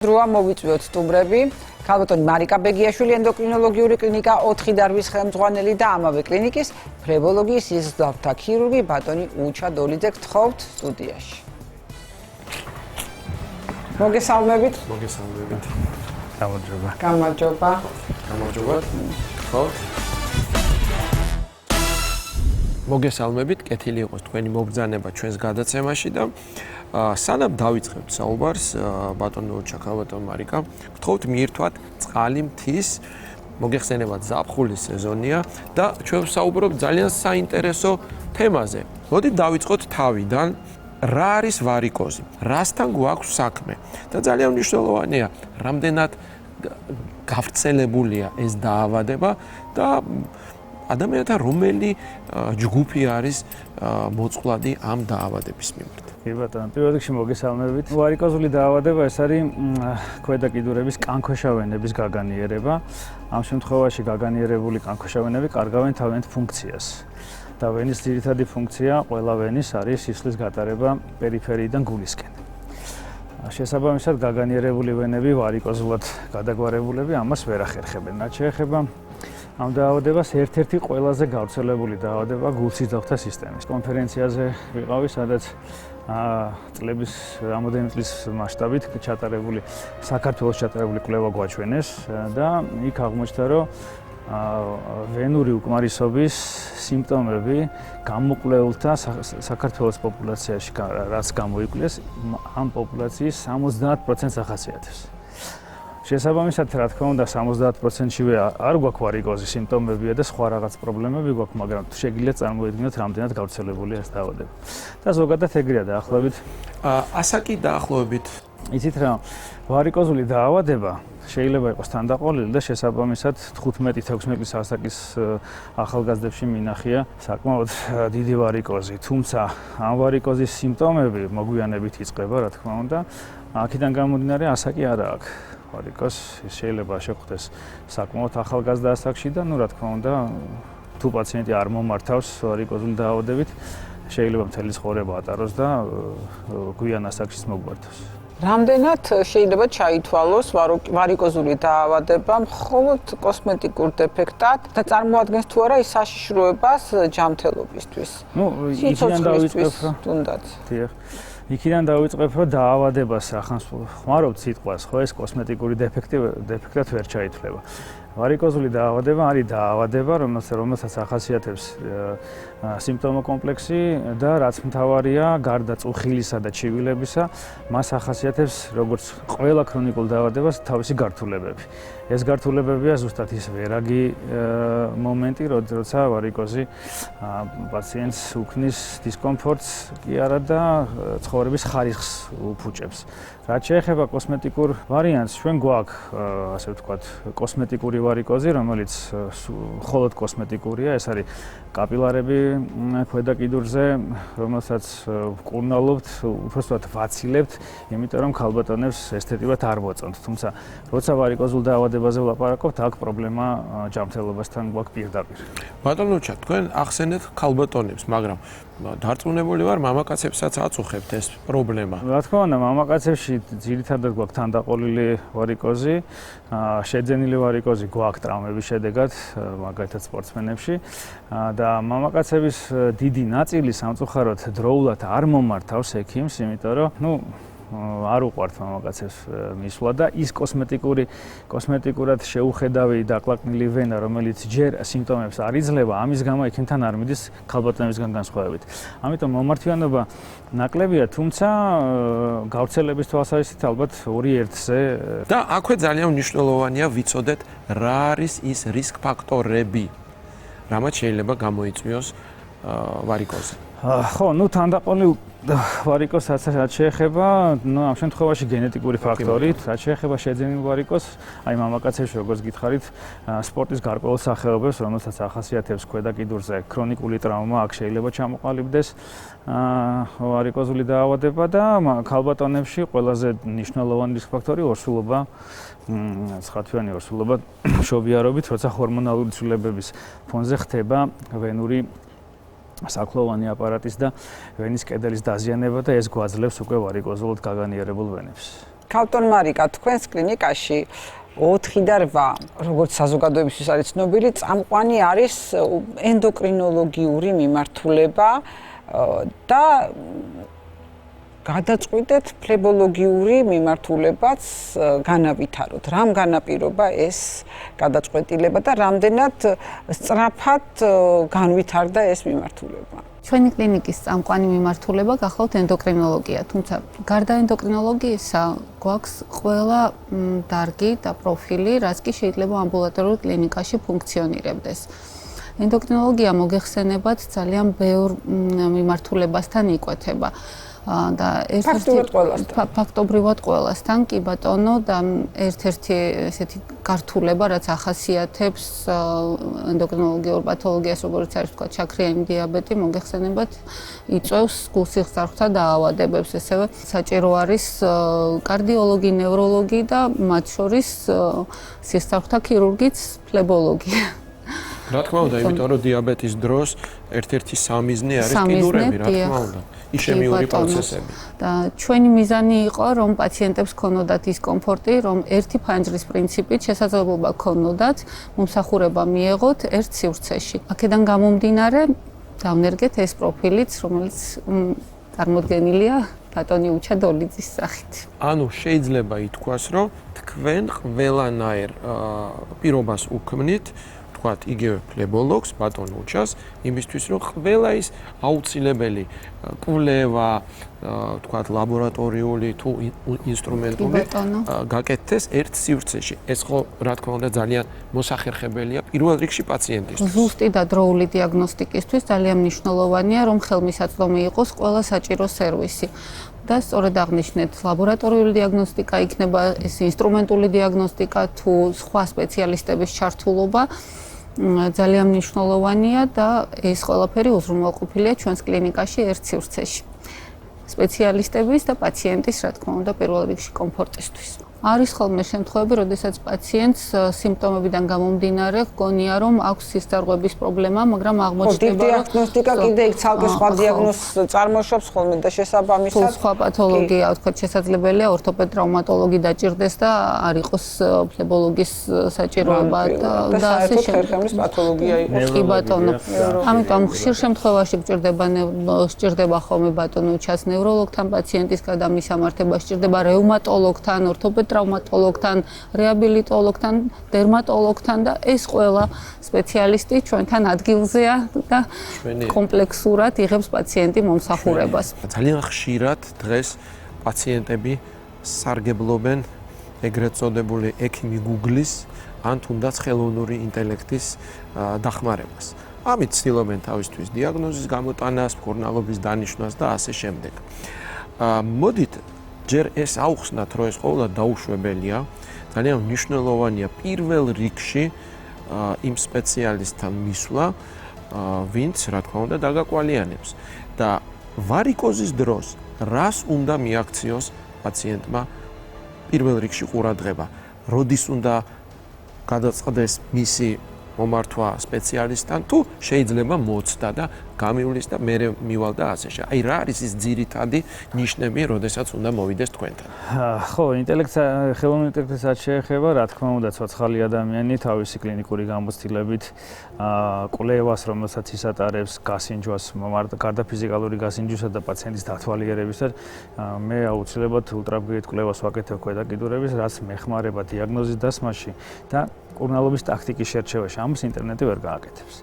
დროა მოვიწვიოთ სტუმრები. ქალბატონი მარიკა ბეგიაშვილი, ენდოკრინოლოგიური კლინიკა 4 დარბის ხელმძღვანელი და ამავე კლინიკის ფლებოლოგიის სისხლძარღვთა ქირურგი ბატონი უჩა დოლიძე გთხოვთ სტუდიაში. მოგესალმებით. მოგესალმებით. გამარჯობა. გამარჯობა. გთხოვთ. მოგესალმებით, კეთილი იყოს თქვენი მობრძანება ჩვენს გადაცემაში და სანამ დავიწყებთ საუბარს ბატონო უჩა, ქალბატონი მარიკა, გთხოვთ მიირთვათ წყალი მთის, მოგეხსენებათ ზაფხულის სეზონია და ჩვენ ვსაუბრობთ ძალიან საინტერესო თემაზე. მოდით დავიწყოთ თავიდან. რა არის ვარიკოზი? რასთან გვაქვს საქმე? და ძალიან მნიშვნელოვანია, რამდენად გავრცელებულია ეს დაავადება და ადამიანთა რომელი ჯგუფი არის მოწყვლადი ამ დაავადების მიმართ. კი ბატონო, პირველ რიგში მოგესალმებით. ვარიკოზული დაავადება ეს არის ქვედა კიდურების კანქვეშა ვენების გაგანიერება. ამ შემთხვევაში გაგანიერებული კანქვეშა ვენები კარგავენ თავიანთ ფუნქციას. და ვენის ძირითადი ფუნქცია ყველა ვენის არის სისხლის გატარება პერიფერიიდან გულისკენ. შესაბამისად, გაგანიერებული ვენები ვარიკოზულად გადაგვარებულები ამას ვერ ახერხებენ. რაც შეეხება ამ დაავადებას, ერთ-ერთი ყველაზე გავრცელებული დაავადება გულსიძახთა სისტემის. კონფერენციაზე ვიყავი, სადაც წლების რამოდენიმე წლის მასშტაბით საქართველოს ჩატარებული კვლევა გვაჩვენეს და იქ აღმოჩნდა, რომ ვენური უკმარისობის სიმპტომები გამოკვლეულთა საქართველოს პოპულაციაში რაც გამოიკვლიეს, ამ პოპულაციის 70%-ს ახასიათებს. შესაბამისად, რა თქმა უნდა, 70%-შივე არ გვაქვს ვარიკოზის სიმპტომებია და სხვა რაღაც პრობლემები გვაქვს, მაგრამ შეგიძლიათ წარმოიდგინოთ, რამდენად გავრცელებულია ეს დაავადება. და ზოგადად ეგრეა დაახლოებით. ასაკი დაახლოებით. იცით რა, ვარიკოზული დაავადება შეიძლება იყოს თანდაყოლილი და შესაბამისად 15-16 ასაკის ახალგაზრდებში მინახია საკმაოდ დიდი ვარიკოზი. თუმცა ამ ვარიკოზის სიმპტომები მოგვიანებით იწყება, რა თქმა უნდა. აქედან გამომდინარე, ასაკი არა აქვს. ვარიკოზ შეიძლება შეხვდეს საკმაოდ ახალგაზრდა ასაკში და რა თქმა უნდა, თუ პაციენტი არ მომართავს ვარიკოზული დაავადებით, შეიძლება მთელი ცხოვრება ატაროს და გვიან ასაკშიც მოგვართოს. რამდენად შეიძლება ჩაითვალოს ვარიკოზული დაავადება მხოლოდ კოსმეტიკურ დეფექტად და წარმოადგენს თუ არა ის საშიშროებას ჯანმრთელობისთვის? იქიდან დავიწყებ, თუნდაც. დიახ. იქიდან დავიწყებ, რომ დაავადებას ახანს ხმარობთ სიტყვას, ხო, ეს კოსმეტიკური დეფექტად ვერ ჩაითვლება. ვარიკოზული დაავადება არის დაავადება, რომელსაც ახასიათებს სიმპტომო კომპლექსი და რაც მთავარია, გარდა წუხილისა და ჩივილებისა, მას ახასიათებს როგორც ყველა ქრონიკულ დაავადებას თავისი გართულებები. ეს გართულებებია ზუსტად ის ვერაგი მომენტი, როცა ვარიკოზი პაციენტს უქმნის დისკომფორტს კი არა და ცხოვრების ხარისხს უფუჭებს. რაც შეეხება კოსმეტიკურ ვარიანტს, ჩვენ გვაქვს, ასე ვთქვათ, კოსმეტიკური ვარიკოზი, რომელიც მხოლოდ კოსმეტიკურია, ეს არის კაპილარები ქვედა კიდურზე, რომელსაც ვკურნალობთ, უბრალოდ ვაცილებთ, იმიტომ რომ ქალბატონებს ესთეტიურად არ მოწონთ. თუმცა, როცა ვარიკოზულ დაავადებაზე ვლაპარაკობთ, აქ პრობლემა ჯანმრთელობასთან გვაქვს პირდაპირ. ბატონო უჩა, თქვენ ახსენეთ ქალბატონებს, მაგრამ დარწმუნებული ვარ, მამაკაცებსაც აწუხებთ ეს პრობლემა. რა თქმა უნდა, მამაკაცებში ძირითადად გვაქვს თანდაყოლილი ვარიკოზი, შეძენილი ვარიკოზი გვაქვს ტრამვების შედეგად, მაგალითად სპორტსმენებში და მამაკაცების დიდი ნაწილი სამწუხაროდ დროულად არ მომართავს ექიმს, იმიტომ რომ არ უყვართ მამაკაცებს მისვლა და ის კოსმეტიკურად შეუხედავი დაკლაკნილი ვენა, რომელიც ჯერ სიმპტომებს არ იძლევა, ამის გამო ექიმთან არ მიდის ქალბატონებისგან განსხვავებით. ამიტომ მომართვიანობა ნაკლებია, თუმცა გავრცელების თვალსაზრისით ალბათ 2:1-ზე. და აქვე ძალიან მნიშვნელოვანია ვიცოდეთ, რა არის ის რისკ ფაქტორები, რამაც შეიძლება გამოიწვიოს ვარიკოზი. ხო, თანდაყოლილ ვარიკოზს რაც შეეხება, ამ შემთხვევაში გენეტიკური ფაქტორით, რაც შეეხება შეძენილ ვარიკოზს, აი მამაკაცებში როგორც გითხარით, სპორტის გარკვეულ სახეობებს, რომელსაც ახასიათებს ქვედა კიდურზე ქრონიკული ტრაუმა, აქ შეიძლება ჩამოყალიბდეს ვარიკოზული დაავადება და ქალბატონებში ყველაზე მნიშვნელოვანი რისკ ფაქტორი ორსულობა, ცხათვიანი ორსულობა მშობიარობით, როცა ჰორმონალური ცვლილებების ფონზე ხდება ვენური საკლოვანი აპარატის და ვენის კედელის დაზიანება და ეს გვაძლევს უკვე ვარიკოზულად გაგანიერებულ ვენებს. ქალბატონ მარიკა, თქვენს კლინიკაში 4 და 8, როგორც საზოგადოებისთვის არის ცნობილი, წამყვანი არის ენდოკრინოლოგიური მიმართულება და გადაწყვიტეთ ფლებოლოგიური მიმართულებაც განავითაროთ. რამ განაპირობა ეს გადაწყვეტილება და რამდენად სწრაფად განვითარდა ეს მიმართულება? ჩვენი კლინიკის წამყვანი მიმართულება გახლავთ ენდოკრინოლოგია, თუმცა გარდა ენდოკრინოლოგიისა გვაქვს ყველა დარგი და პროფილი, რაც კი შეიძლება ამბულატორიულ კლინიკაში ფუნქციონირებდეს. ენდოკრინოლოგია მოგეხსენებათ ძალიან ბევრ მიმართულებასთან იკვეთება. და ფაქტობრივად ყველასთან კი ბატონო და ერთ-ერთი ესეთი გართულება რაც ახასიათებს ენდოკრინოლოგიურ პათოლოგიას როგორც არის თქვა შაქრიანი დიაბეტი მოგეხსენებათ იწვევს გულსიხსარხთა დაავადებებს ესევე საჭირო არის კარდიოლოგი, ნევროლოგი და მათ შორის სისხლსარხთა ქირურგიც, ფლებოლოგი. რა თქმა უნდა, იმიტომ რომ დიაბეტის დროს ერთ-ერთი სამიზნე არის კიდურები, რა თქმა უნდა. იშემიური პროცესები. და ჩვენი მიზანი იყო, რომ პაციენტებს ქონოდათ ის კომფორტი, რომ ერთი ფანჯრის პრინციპით შესაძლებლობა ქონოდათ მომსახურება მიეღოთ ერთ სივრცეში. აქედან გამომდინარე, დავნერგეთ ეს პროფილიც, რომელიც წარმოდგენილია ბატონი უჩა დოლიძის სახით. ანუ შეიძლება ითქვას, რომ თქვენ ყველანაირ პირობას უქმნით ვთქვათ, იგივე ფლებოლოგს, ბატონ უჩას, იმისთვის, რომ ყველა ის აუცილებელი კვლევა, ვთქვათ, ლაბორატორიული თუ ინსტრუმენტული გაკეთდეს ერთ სივრცეში. ეს ხო, რა თქმა უნდა, ძალიან მოსახერხებელია პირველ რიგში პაციენტისთვის. ზუსტი და დროული დიაგნოსტიკისთვის ძალიან მნიშვნელოვანია, რომ ხელმისაწვდომი იყოს ყველა საჭირო სერვისი. და სწორედ აღნიშნეთ, ლაბორატორიული დიაგნოსტიკა იქნება, ეს ინსტრუმენტული დიაგნოსტიკა თუ სხვა სპეციალისტების ჩართულობა ძალიან მნიშვნელოვანია და ეს ყველაფერი უზრუნველყოფილია ჩვენს კლინიკაში ერთ სივრცეში. სპეციალისტების და პაციენტის, რა თქმა უნდა, პირველ რიგში კომფორტისთვის. არის ხოლმე შემთხვევები, როდესაც პაციენტს სიმპტომებიდან გამომდინარე გონია, რომ აქვს სისხლძარღვების პრობლემა, მაგრამ აღმოჩნდება, რომ დიაგნოსტიკა კიდე იქ ცალკე სხვა დიაგნოზს წარმოშობს ხოლმე და შესაბამისად სხვა პათოლოგია, ვთქვათ, შესაძლებელია ორთოპედ ტრავმატოლოგი დაჭირდეს და არ იყოს ფლებოლოგის საჭიროება და ასე ხერხემლის პათოლოგია იყოს. კი ბატონო. ამიტომ ხშირ შემთხვევაში სჭირდება ხოლმე ბატონო უჩას ნევროლოგთან პაციენტის გადამისამართება, სჭირდება რეუმატოლოგთან, ორთოპედ ტრავმატოლოგთან, რეაბილიტოლოგთან, დერმატოლოგთან და ეს ყველა სპეციალისტი ჩვენთან ადგილზეა და კომპლექსურად იღებს პაციენტი მომსახურებას. ძალიან ხშირად დღეს პაციენტები სარგებლობენ ეგრეთ წოდებული ექიმი Google-ის ან თუნდაც ხელოვნური ინტელექტის დახმარებას. ამით ცდილობენ თავისთვის დიაგნოზის გამოტანას, მკურნალობის დანიშვნას და ასე შემდეგ. მოდით ჯერ ეს აუხსნათ, რომ ეს ყოველდღე დაუშვებელია, ძალიან მნიშვნელოვანია პირველ რიგში იმ სპეციალისტთან მისვლა, ვინც, რა თქმა უნდა, დაგაკვალიანებს და ვარიკოზის დროს რას უნდა მიაქციოს პაციენტმა პირველ რიგში ყურადღება, როდის უნდა გადაწყდეს მისი მომართვა სპეციალისტთან თუ შეიძლება მოცდა და გამივლის და მე მივალ და ასეშა. აი რა არის ის ძირითადი ნიშნები, როდესაც უნდა მოვიდეს თქვენთან? ხო, ხელოვნური ინტელექტსაც შეეხება, რა თქმა უნდა, ცოცხალი ადამიანი თავისი კლინიკური გამოცდილებით კვლევას, რომელსაც ისატარებს გასინჯვას, გარდა ფიზიკალური გასინჯვისა და პაციენტის დათვალიერებისა, მე აუცილებლად ულტრაბგერით კვლევას ვაკეთებ ქვედა კიდურების, რაც მეხმარება დიაგნოზის დასმაში და მკურნალობის ტაქტიკის შერჩევაში. ამას ინტერნეტი ვერ გააკეთებს.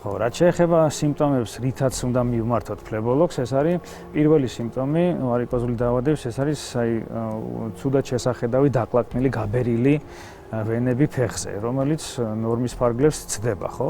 ხო, რაც შეეხება სიმპტომებს, რითაც უნდა მივმართოთ ფლებოლოგს, ეს არის პირველი სიმპტომი ვარიკოზული დაავადების, ეს არის ცუდად შესახედავი დაკლაკნილი გაბერილი ვენები ფეხზე, რომელიც ნორმის ფარგლებს ცდება, ხო?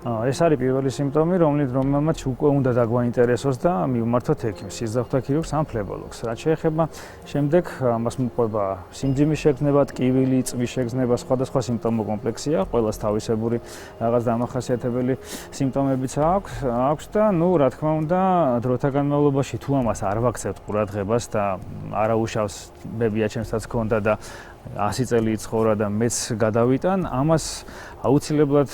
ეს არის პირველი სიმპტომი, რომელმაც უკვე უნდა დაგვაინტერესოს და მივმართოთ ექიმს, სისხლძარღვთა ქირურგს ან ფლებოლოგს. რაც შეეხება შემდეგ ამას მოყვება სიმძიმის შეგრძნება, ტკივილი, წვის შეგრძნება, სხვადასხვა სიმპტომო კომპლექსია, ყველას თავისებური რაღაც დამახასიათებელი სიმპტომებიც აქვს და რა თქმა უნდა, დროთა განმავლობაში თუ ამას არ ვაქცევთ ყურადღებას და არაუშავს ბებია ჩემსაც ქონდა და 100 წელი იცხოვრა და მეც გადავიტან, ამას აუცილებლად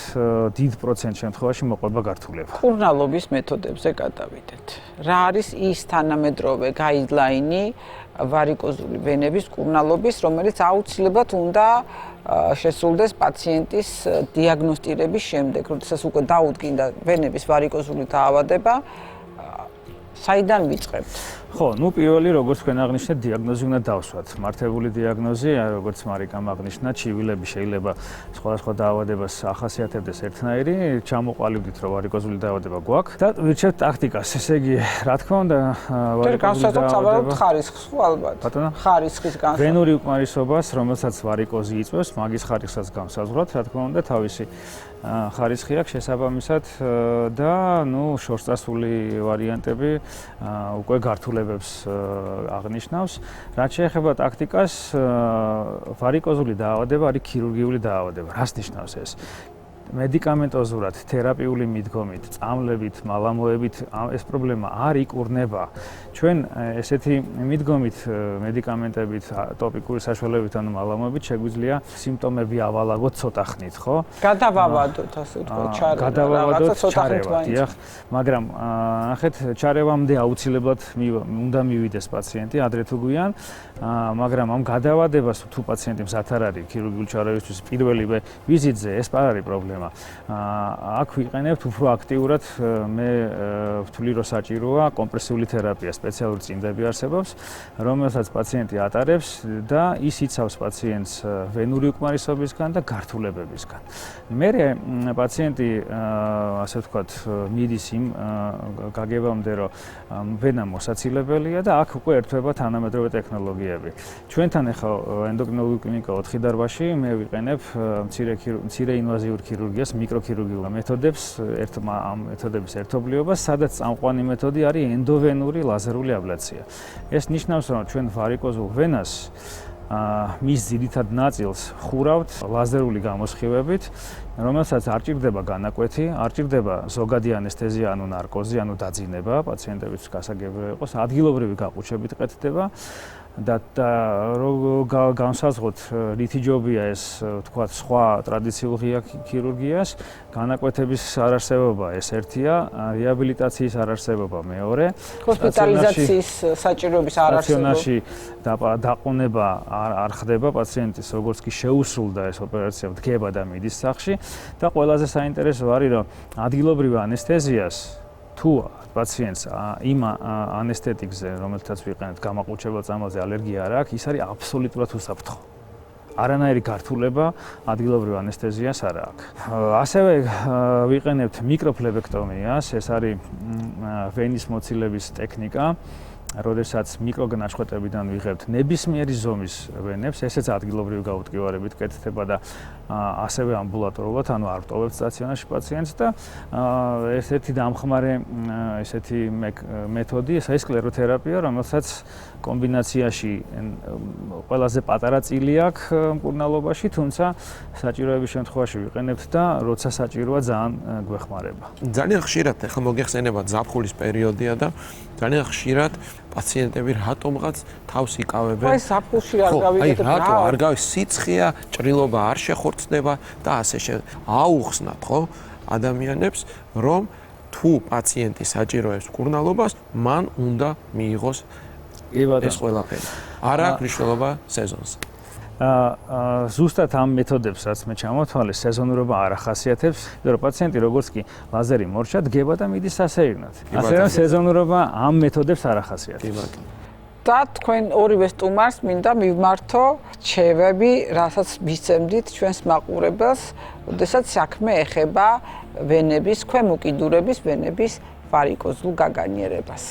დიდ პროცენტ შემთხვევაში მოყვება გართულება. მკურნალობის მეთოდებზე გადავიდეთ. რა არის ის თანამედროვე გაიდლაინი, ვარიკოზული ვენების მკურნალობის, რომელიც აუცილებლად უნდა შესრულდეს პაციენტის დიაგნოსტირების შემდეგ, როდესაც უკვე დაუდგინდა ვენების ვარიკოზული დაავადება, საიდან ვიწყებთ? ხო, ну პირველი როგორც თქვენ აღნიშნეთ, დიაგნოზი უნდა დავსვათ. მართებული დიაგნოზი, როგორც მარიკამ აღნიშნა, ჩივილები შეიძლება სხვადასხვა დაავადებას ახასიათებდეს ერთნაირი, ჩამოყალიბდით, რომ ვარიკოზული დაავადება გვაქვს და ვირჩევთ ტაქტიკას. ესე იგი, რა თქმა უნდა, ვარიკოზული დაავადება ხარისხს ხო ალბათ? ბატონო? ხარისხის განსაზღვრა. ვენური უკმარისობას, რომელსაც ვარიკოზი იწვევს, მაგის ხარისხსაც განსაზღვროთ, რა თქმა უნდა, თავისი ხარისხი აქვს შესაბამისად და ნუ შორსწასული ვარიანტები უკვე გართულებებს აღნიშნავს. რაც შეეხება ტაქტიკას, ვარიკოზული დაავადება არის ქირურგიული დაავადება. რას ნიშნავს ეს? მედიკამენტოზურად, თერაპიული მიდგომით, წამლებით, მალამოებით ეს პრობლემა არ იკურნება. ჩვენ ესეთი მიდგომით, მედიკამენტებით, ტოპიკური საშუალებებით ანუ მალამოებით შეგვიძლია სიმპტომები ავალაგოთ ცოტა ხნით, ხო? გადავავადოთ, ასე ვთქვათ, ჩარევა. გადავავადოთ ჩარევა, დიახ, მაგრამ ნახეთ, ჩარევამდე აუცილებლად უნდა მივიდეს პაციენტი ადრე თუ გვიან, მაგრამ ამ გადავადებას თუ პაციენტი მზად არ არის ქირურგიული ჩარევისთვის პირველივე ვიზიტზე, ეს არ არის პრობლემა. აქ ვიყენებთ უფრო აქტიურად, მე ვთვლი, რომ საჭიროა კომპრესიული თერაპია, სპეციალური წინდები არსებობს, რომელსაც პაციენტი ატარებს და ის იცავს პაციენტს ვენური უკმარისობისგან და გართულებებისგან. მერე პაციენტი, ასე ვთქვათ, მიდის იმ გაგებამდე, რომ ვენა მოსაცილებელია და აქ უკვე ერთვება თანამედროვე ტექნოლოგიები. ჩვენთან ახლა ენდოკრინოლოგიური კლინიკა 4 დარბაზში მე ვიყენებ მცირე ინვაზიურ ქირურგიას, მიკროქირურგიულ მეთოდებს, ამ მეთოდების ერთობლიობას, სადაც წამყვანი მეთოდი არის ენდოვენური ლაზერული აბლაცია. ეს ნიშნავს, რომ ჩვენ ვარიკოზულ ვენას მის ძირითად ნაწილს ხურავთ ლაზერული გამოსხივებით, რომელსაც არ ჭირდება განაკვეთი, არ ჭირდება ზოგადი ანესთეზია, ანუ ნარკოზი, ანუ დაძინება, პაციენტების გასაგებია იყოს, ადგილობრივი გაყუჩებით ყეთდება. და განსაზღვროთ რითი ჯობია ეს თქვათ სხვა ტრადიციულ ღია ქირურგიას, განაკვეთების არარსებობა ეს ერთია, რეაბილიტაციის არარსებობა მეორე, ჰოსპიტალიზაციის საჭიროების არარსებობა. სტაციონარში დაყონება არ ხდება პაციენტის, როგორც კი შეუსრულდა ეს ოპერაცია, დგება და მიდის სახლში და ყველაზე საინტერესო არის, რომ ადგილობრივ ანესთეზიას თუ პაციენტს იმ ანესთეტიკზე, რომელთაც ვიყენებთ გამაყუჩებელ წამალზე ალერგია არ აქვს, ის არის აბსოლუტურად უსაფრთხო. არანაირი გართულება ადგილობრივ ანესთეზიას არ აქვს. ასევე ვიყენებთ მიკროფლებექტომიას, ეს არის ვენის მოცილების ტექნიკა. როდესაც მიკროგნაჩხეტებიდან ვიღებთ ნებისმიერი ზომის ვენებს, ესეც ადგილობრივი გაუტკივარებით კეთდება და ასევე ამბულატორულად, ანუ არ ვტოვებთ სტაციონარში პაციენტს და ესეთი დამხმარე ესეთი მეთოდი, ეს არის სკლეროთერაპია, რომელსაც კომბინაციაში ყველაზე პატარა წილი აქვს მკურნალობაში, თუმცა საჭიროების შემთხვევაში ვიყენებთ და როცა საჭიროა ძალიან გვეხმარება. ძალიან ხშირად ახლა მოგეხსენება ზაფხულის პერიოდია და ძალიან ხშირად პაციენტები რატომღაც თავს იკავებენ. აი ზაფხულში არ გავიგეთ რა. რატო არ გავის სიცხეა, ჭრილობა არ შეხორცდება და ასე აუხსნათ, ხო? ადამიანებს, რომ თუ პაციენტი საჭიროებს მკურნალობას, მან უნდა მიიღოს ეს ყველაფერი. არ აქვს მნიშვნელობა სეზონს. ზუსტად ამ მეთოდებს, რაც მე ჩამოთვალე, სეზონურობა არ ახასიათებს, იმიტომ რომ პაციენტი როგორც კი ლაზერი მორჩა, დგება და მიდის სასეირნოდ. ასე რომ სეზონურობა ამ მეთოდებს არ ახასიათებს. და თქვენ ორივე სტუმარს მინდა მივმართო რჩევები, რასაც მისცემდით ჩვენს მაყურებელს, როდესაც საქმე ეხება ვენების, ქვემოკიდურების ვენების ვარიკოზულ გაგანიერებას.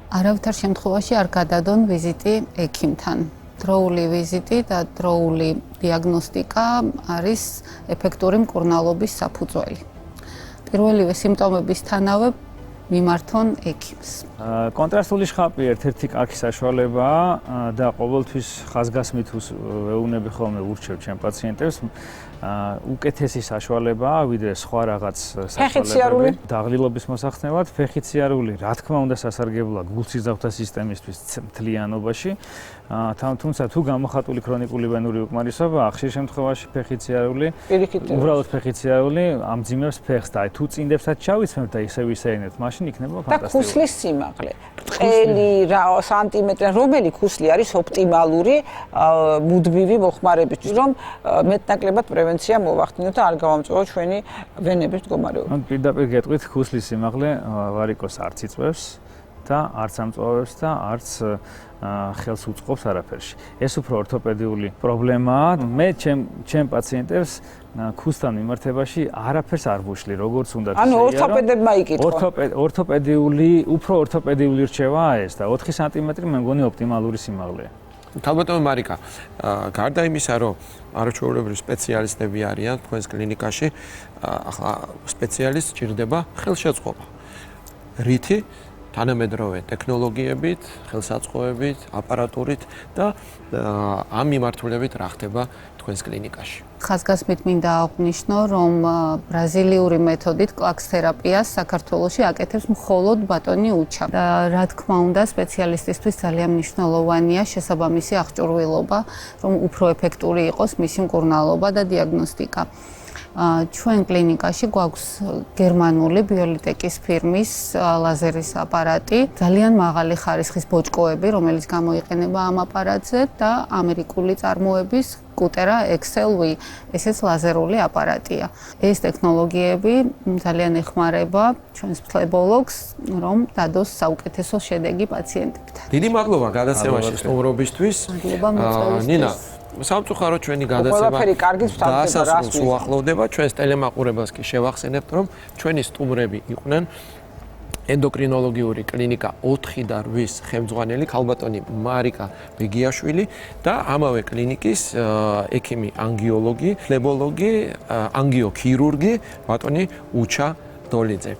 არავითარ შემთხვევაში არ გადადონ ვიზიტი ექიმთან. დროული ვიზიტი და დროული დიაგნოსტიკა არის ეფექტური მკურნალობის საფუძველი. პირველივე სიმპტომებისთანავე მიმართონ ექიმს. კონტრასტული შხაპი ერთ-ერთი კაქი საშუალებაა და ყოველთვის ხაზგასმით ვეუბნები ხოლმე ურჩევ ჩემ პაციენტებს, უკეთესი საშუალებაა ვიდრე სხვა რაღაც ფეხიციარული დაღლილობის მოსახსნელად, ფეხიციარული, რა თქმა უნდა, სასარგებლოა გულსიზავთა სისტემისთვის მთლიანობაში. თუმცა თუ გამოხატული ქრონიკული ვენური უკმარისობაა, ხშირ შემთხვევაში ფეხიციარული, უბრალოდ ფეხიციარული ამძიმებს ფეხს და თუ წინდებსაც ჩავიცმევთ და ისე ვისეირნებთ, მაშინ მაშინ იქნება და ფანტასტიკური. ქუსლის სიმაღლე. ყელი რა სანტიმეტრი, რომელი ქუსლი არის ოპტიმალური მუდმივი მოხმარებისთვის, რომ მეტნაკლებად პრევენცია მოვახდინოთ და არ გავამწვავოთ ჩვენი ვენების მდგომარეობა. ან პირდაპირ გეტყვით, ქუსლის სიმაღლე ვარიკოს არც იწვევს და არც ამწვავებს და არც ხელს უწყობს არაფერში. ეს უფრო ორთოპედიული პრობლემაა. მე ჩემ პაციენტებს ქუსთან მიმართებაში არაფერს არ ვუშლი, როგორც უნდა ანუ ორთოპედებმა იკითხო. უფრო ორთოპედიული რჩევაა ეს და 4 სანტიმეტრი მე მგონი ოპტიმალური სიმაღლეა. ქალბატონო მარიკა, გარდა იმისა, რომ არაჩვეულებრივი სპეციალისტები არიან თქვენს კლინიკაში, ახლა სპეციალისტს სჭირდება ხელშეწყობა. რითი? თანამედროვე ტექნოლოგიებით, ხელსაწყოებით, აპარატურით და ამ მიმართულებით რა ხდება თქვენს კლინიკაში. ხაზგასმით მინდა აღვნიშნო, რომ ბრაზილიური მეთოდით კლაქს თერაპიას საქართველოში აკეთებს მხოლოდ ბატონი უჩა. და რა თქმა უნდა, სპეციალისტისთვის ძალიან მნიშვნელოვანია შესაბამისი აღჭურვილობა, რომ უფრო ეფექტური იყოს მისი მკურნალობა და დიაგნოსტიკა. ჩვენ კლინიკაში გვაქვს გერმანული ბიოლიტეკის ფირმის ლაზერის აპარატი, ძალიან მაღალი ხარისხის ბოჭკოები, რომელიც გამოიყენება ამ აპარატზე და ამერიკული წარმოების კუტერა XLV, ესეც ლაზერული აპარატია. ეს ტექნოლოგიები ძალიან ეხმარება ჩვენს ფლებოლოგს, რომ დადოს საუკეთესო შედეგი პაციენტებთან. დიდი მადლობა გადაცემაში სტუმრობისთვის. ნინა, სამწუხაროდ ჩვენი გადაცემა დასასრულს უახლოვდება. ჩვენს ტელემაყურებელს კი შევახსენებთ, რომ ჩვენი სტუმრები იყვნენ ენდოკრინოლოგიური კლინიკა 4 და 8 ხელმძღვანელი ქალბატონი მარიკა ბეგიაშვილი და ამავე კლინიკის ექიმი ანგიოლოგი, ფლებოლოგი, ანგიოქირურგი ბატონი უჩა დოლიძე.